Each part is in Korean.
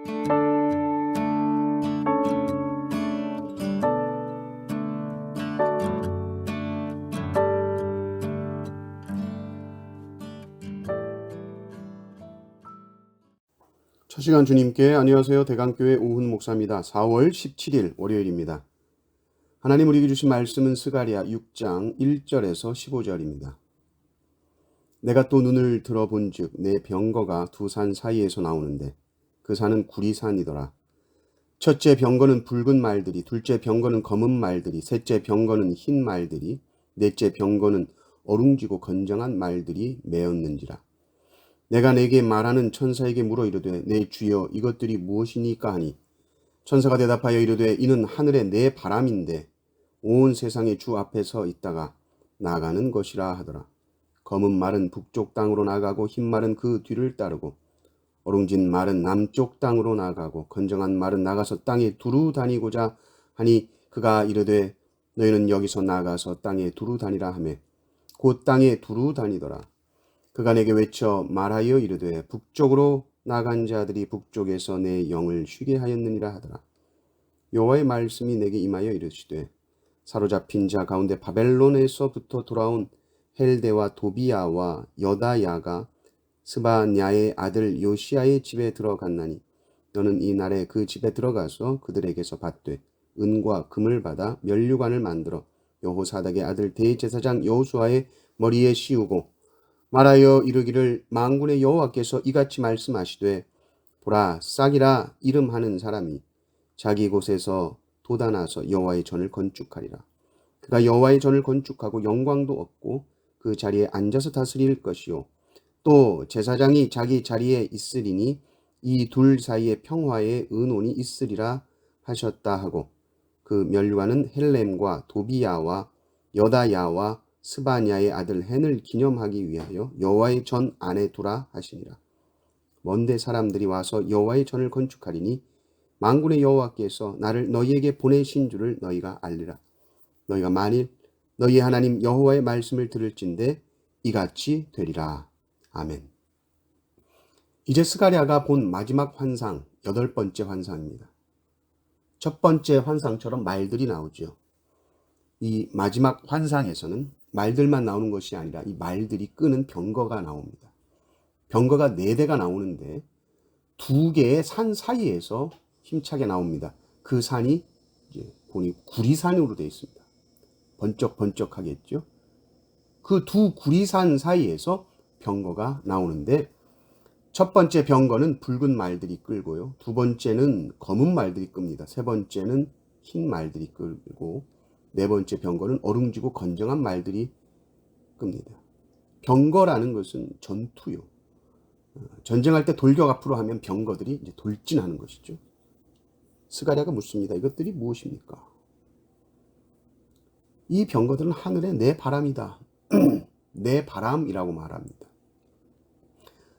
첫 시간 주님께 안녕하세요. 대강교회 오훈 목사입니다. 4월 17일 월요일입니다. 하나님 우리에게 주신 말씀은 스가랴 6장 1절에서 15절입니다. 내가 또 눈을 들어본즉 내 병거가 두 산 사이에서 나오는데 그 산은 구리산이더라. 첫째 병거는 붉은 말들이, 둘째 병거는 검은 말들이, 셋째 병거는 흰 말들이, 넷째 병거는 어룽지고 건정한 말들이 메었는지라. 내가 내게 말하는 천사에게 물어 이르되 내 주여 이것들이 무엇이니까 하니 천사가 대답하여 이르되 이는 하늘의 내 바람인데 온 세상의 주 앞에 서 있다가 나가는 것이라 하더라. 검은 말은 북쪽 땅으로 나가고 흰 말은 그 뒤를 따르고 어룽진 말은 남쪽 땅으로 나가고 건정한 말은 나가서 땅에 두루 다니고자 하니 그가 이르되 너희는 여기서 나가서 땅에 두루 다니라 하매 곧 땅에 두루 다니더라. 그가 내게 외쳐 말하여 이르되 북쪽으로 나간 자들이 북쪽에서 내 영을 쉬게 하였느니라 하더라. 여호와의 말씀이 내게 임하여 이르시되 사로잡힌 자 가운데 바벨론에서부터 돌아온 헬데와 도비야와 여다야가 스바냐의 아들 요시야의 집에 들어갔나니 너는 이 날에 그 집에 들어가서 그들에게서 받되 은과 금을 받아 면류관을 만들어 여호사닥의 아들 대제사장 여호수아의 머리에 씌우고 말하여 이르기를 만군의 여호와께서 이같이 말씀하시되 보라 싹이라 이름하는 사람이 자기 곳에서 돋아나서 여호와의 전을 건축하리라. 그가 여호와의 전을 건축하고 영광도 얻고 그 자리에 앉아서 다스릴 것이요 또 제사장이 자기 자리에 있으리니 이 둘 사이에 평화의 은온이 있으리라 하셨다 하고 그 면류관은 헬렘과 도비야와 여다야와 스바냐의 아들 헨을 기념하기 위하여 여호와의 전 안에 두라 하시니라. 먼데 사람들이 와서 여호와의 전을 건축하리니 만군의 여호와께서 나를 너희에게 보내신 줄을 너희가 알리라. 너희가 만일 너희 하나님 여호와의 말씀을 들을진대 이같이 되리라. 아멘. 이제 스가랴가 본 마지막 환상, 8번째 환상입니다. 첫 번째 환상처럼 말들이 나오죠. 이 마지막 환상에서는 말들만 나오는 것이 아니라 이 말들이 끄는 병거가 나옵니다. 병거가 4대가 나오는데 2개의 산 사이에서 힘차게 나옵니다. 그 산이 이제 보니 구리산으로 되어 있습니다. 번쩍번쩍하겠죠. 그 두 구리산 사이에서 병거가 나오는데 첫 번째 병거는 붉은 말들이 끌고요. 두 번째는 검은 말들이 끕니다. 세 번째는 흰 말들이 끌고 네 번째 병거는 어룽지고 건정한 말들이 끕니다. 병거라는 것은 전투요. 전쟁할 때 돌격 앞으로 하면 병거들이 이제 돌진하는 것이죠. 스가랴가 묻습니다. 이것들이 무엇입니까? 이 병거들은 하늘의 내 바람이다. 내 바람이라고 말합니다.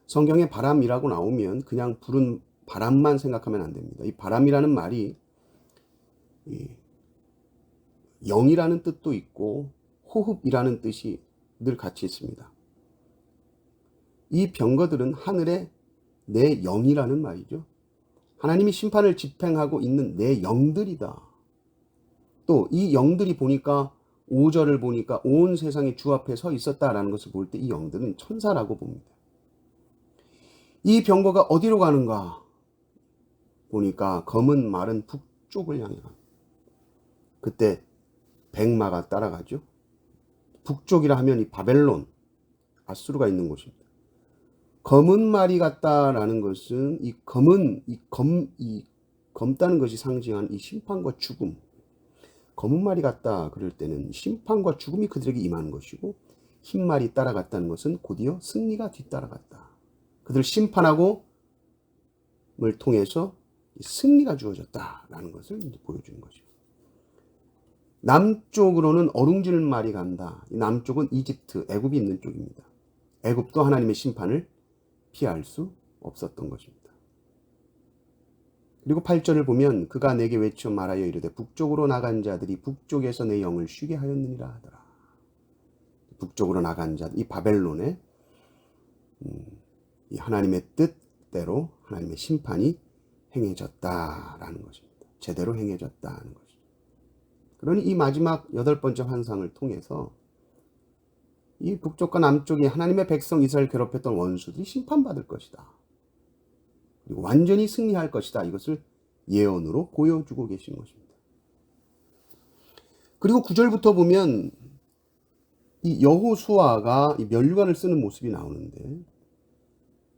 성경에 바람이라고 나오면 그냥 부른 바람만 생각하면 안 됩니다. 이 바람이라는 말이 영이라는 뜻도 있고 호흡이라는 뜻이 늘 같이 있습니다. 이 병거들은 하늘의 내 영이라는 말이죠. 하나님이 심판을 집행하고 있는 내 영들이다. 또 이 영들이 보니까 5절을 보니까 온 세상의 주 앞에 서 있었다라는 것을 볼 때 이 영들은 천사라고 봅니다. 이 병거가 어디로 가는가 보니까 검은 말은 북쪽을 향해 갑니다. 그때 백마가 따라가죠. 북쪽이라 하면 이 바벨론, 아수르가 있는 곳입니다. 검은 말이 같다라는 것은 이 검다는 것이 상징한 이 심판과 죽음. 검은 말이 같다 그럴 때는 심판과 죽음이 그들에게 임하는 것이고 흰 말이 따라갔다는 것은 곧이어 승리가 뒤따라갔다. 그들을 심판하고 을 통해서 승리가 주어졌다라는 것을 보여주는 거죠. 남쪽으로는 어룽질 말이 간다. 남쪽은 이집트, 애굽이 있는 쪽입니다. 애굽도 하나님의 심판을 피할 수 없었던 것입니다. 그리고 8절을 보면 그가 내게 외쳐 말하여 이르되 북쪽으로 나간 자들이 북쪽에서 내 영을 쉬게 하였느니라 하더라. 북쪽으로 나간 자, 이 바벨론의 이 하나님의 뜻대로 하나님의 심판이 행해졌다라는 것입니다. 제대로 행해졌다는 것이죠. 그러니 이 마지막 8번째 환상을 통해서 이 북쪽과 남쪽이 하나님의 백성 이스라엘 괴롭혔던 원수들이 심판받을 것이다. 그리고 완전히 승리할 것이다. 이것을 예언으로 보여주고 계신 것입니다. 그리고 9절부터 보면 이 여호수아가 이 면류관을 쓰는 모습이 나오는데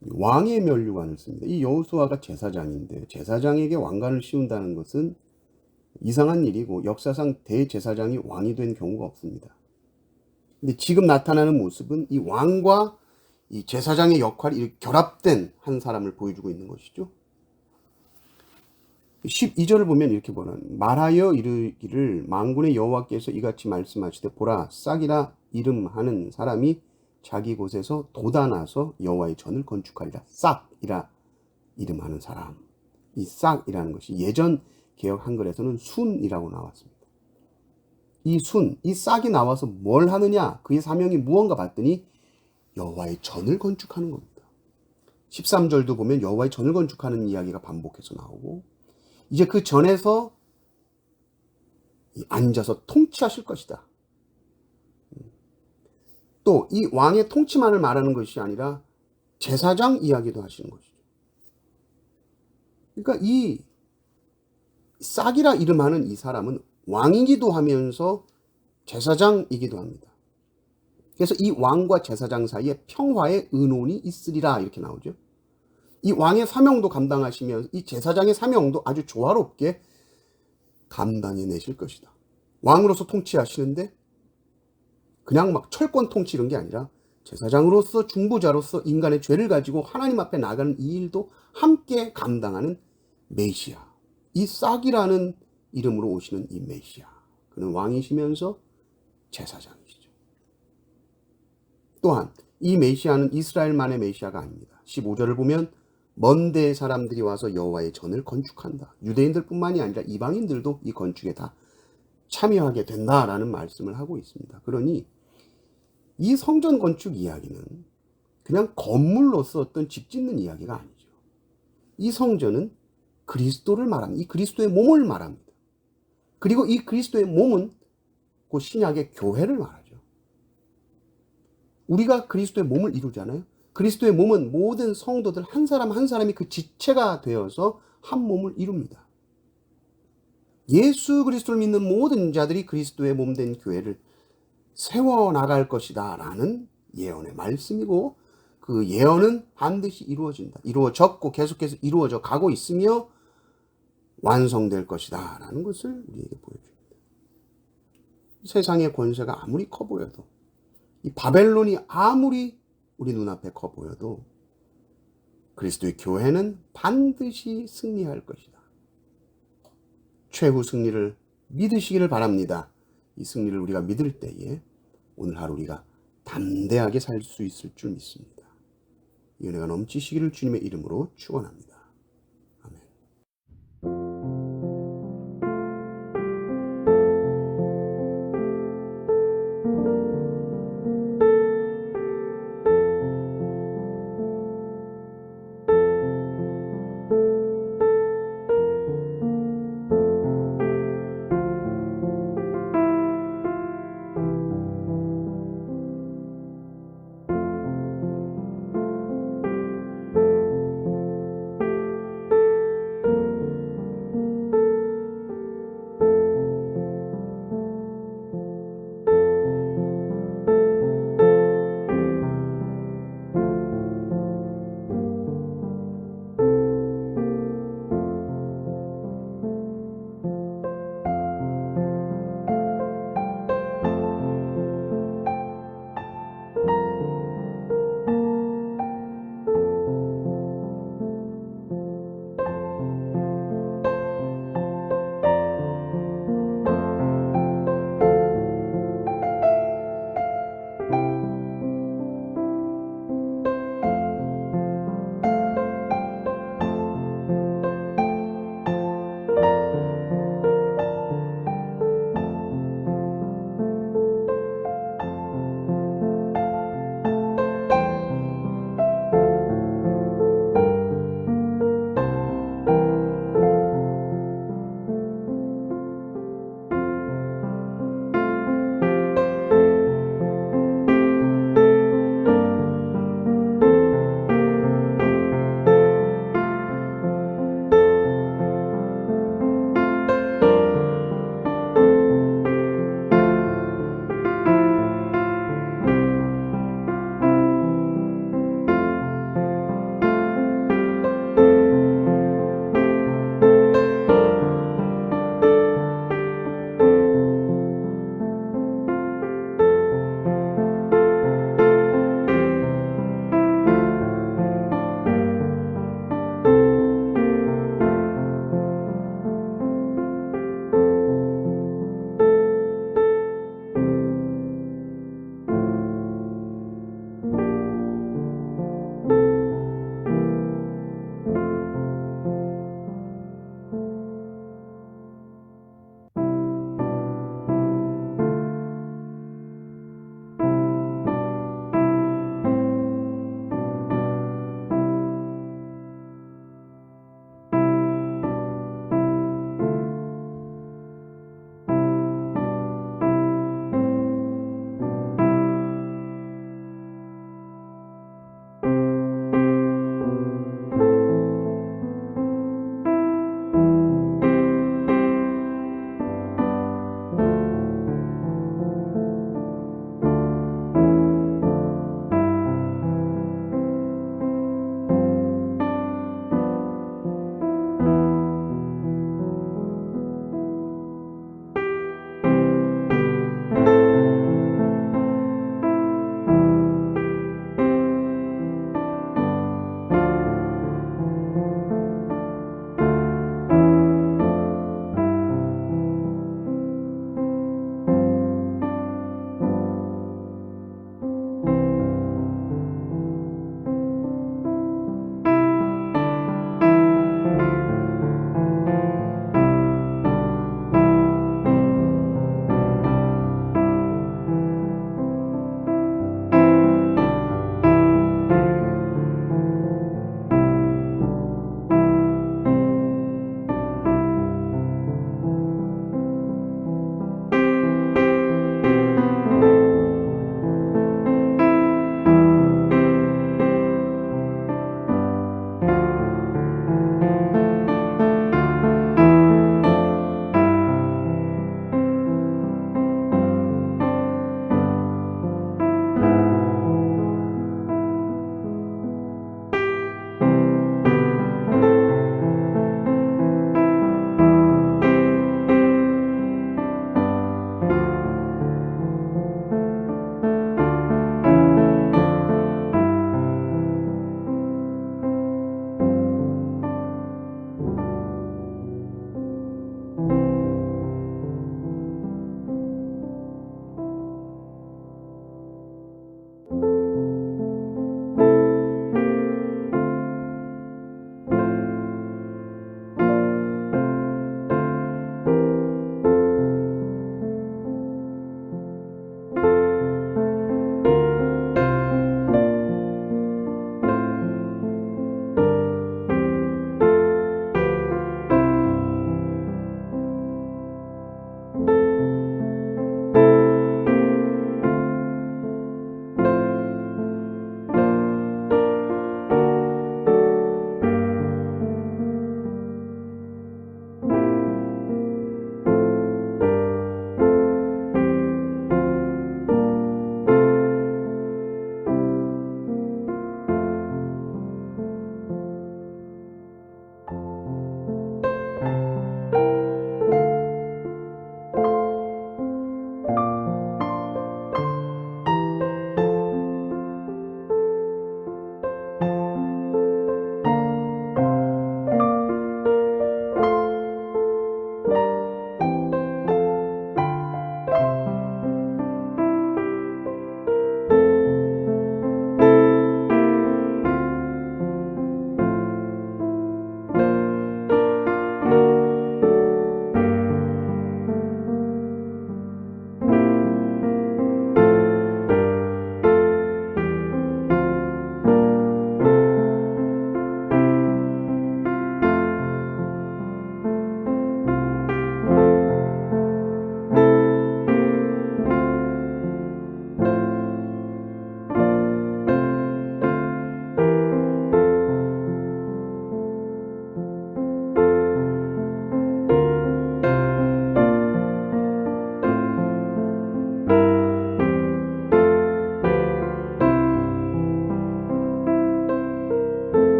왕의 면류관을 씁니다. 이 여호수아가 제사장인데 제사장에게 왕관을 씌운다는 것은 이상한 일이고 역사상 대제사장이 왕이 된 경우가 없습니다. 근데 지금 나타나는 모습은 이 왕과 이 제사장의 역할이 결합된 한 사람을 보여주고 있는 것이죠. 12절을 보면 이렇게 말하여 이르기를 만군의 여호와께서 이같이 말씀하시되 보라 싹이라 이름하는 사람이 자기 곳에서 돋아나서 여호와의 전을 건축하리라. 싹이라 이름하는 사람. 이 싹이라는 것이 예전 개역 한글에서는 순이라고 나왔습니다. 이 순, 이 싹이 나와서 뭘 하느냐? 그의 사명이 무언가 봤더니 여호와의 전을 건축하는 겁니다. 13절도 보면 여호와의 전을 건축하는 이야기가 반복해서 나오고 이제 그 전에서 앉아서 통치하실 것이다. 또 이 왕의 통치만을 말하는 것이 아니라 제사장 이야기도 하시는 것이죠. 그러니까 이 싹이라 이름하는 이 사람은 왕이기도 하면서 제사장이기도 합니다. 그래서 이 왕과 제사장 사이에 평화의 의논이 있으리라 이렇게 나오죠. 이 왕의 사명도 감당하시면서 이 제사장의 사명도 아주 조화롭게 감당해내실 것이다. 왕으로서 통치하시는데 그냥 막 철권 통치 이런 게 아니라 제사장으로서 중보자로서 인간의 죄를 가지고 하나님 앞에 나가는 이 일도 함께 감당하는 메시아. 이 싹이라는 이름으로 오시는 이 메시아. 그는 왕이시면서 제사장이시죠. 또한 이 메시아는 이스라엘만의 메시아가 아닙니다. 15절을 보면 먼 데 사람들이 와서 여호와의 전을 건축한다. 유대인들뿐만이 아니라 이방인들도 이 건축에 다 참여하게 된다라는 말씀을 하고 있습니다. 그러니 이 성전 건축 이야기는 그냥 건물로서 어떤 집 짓는 이야기가 아니죠. 이 성전은 그리스도를 말합니다. 이 그리스도의 몸을 말합니다. 그리고 이 그리스도의 몸은 그 신약의 교회를 말하죠. 우리가 그리스도의 몸을 이루잖아요. 그리스도의 몸은 모든 성도들 한 사람 한 사람이 그 지체가 되어서 한 몸을 이룹니다. 예수 그리스도를 믿는 모든 자들이 그리스도의 몸된 교회를 세워나갈 것이다 라는 예언의 말씀이고 그 예언은 반드시 이루어진다. 이루어졌고 계속해서 이루어져 가고 있으며 완성될 것이다 라는 것을 우리에게 보여줍니다. 세상의 권세가 아무리 커 보여도 이 바벨론이 아무리 우리 눈앞에 커 보여도 그리스도의 교회는 반드시 승리할 것이다. 최후 승리를 믿으시기를 바랍니다. 이 승리를 우리가 믿을 때에 오늘 하루 우리가 담대하게 살 수 있을 줄 믿습니다. 이 은혜가 넘치시기를 주님의 이름으로 축원합니다.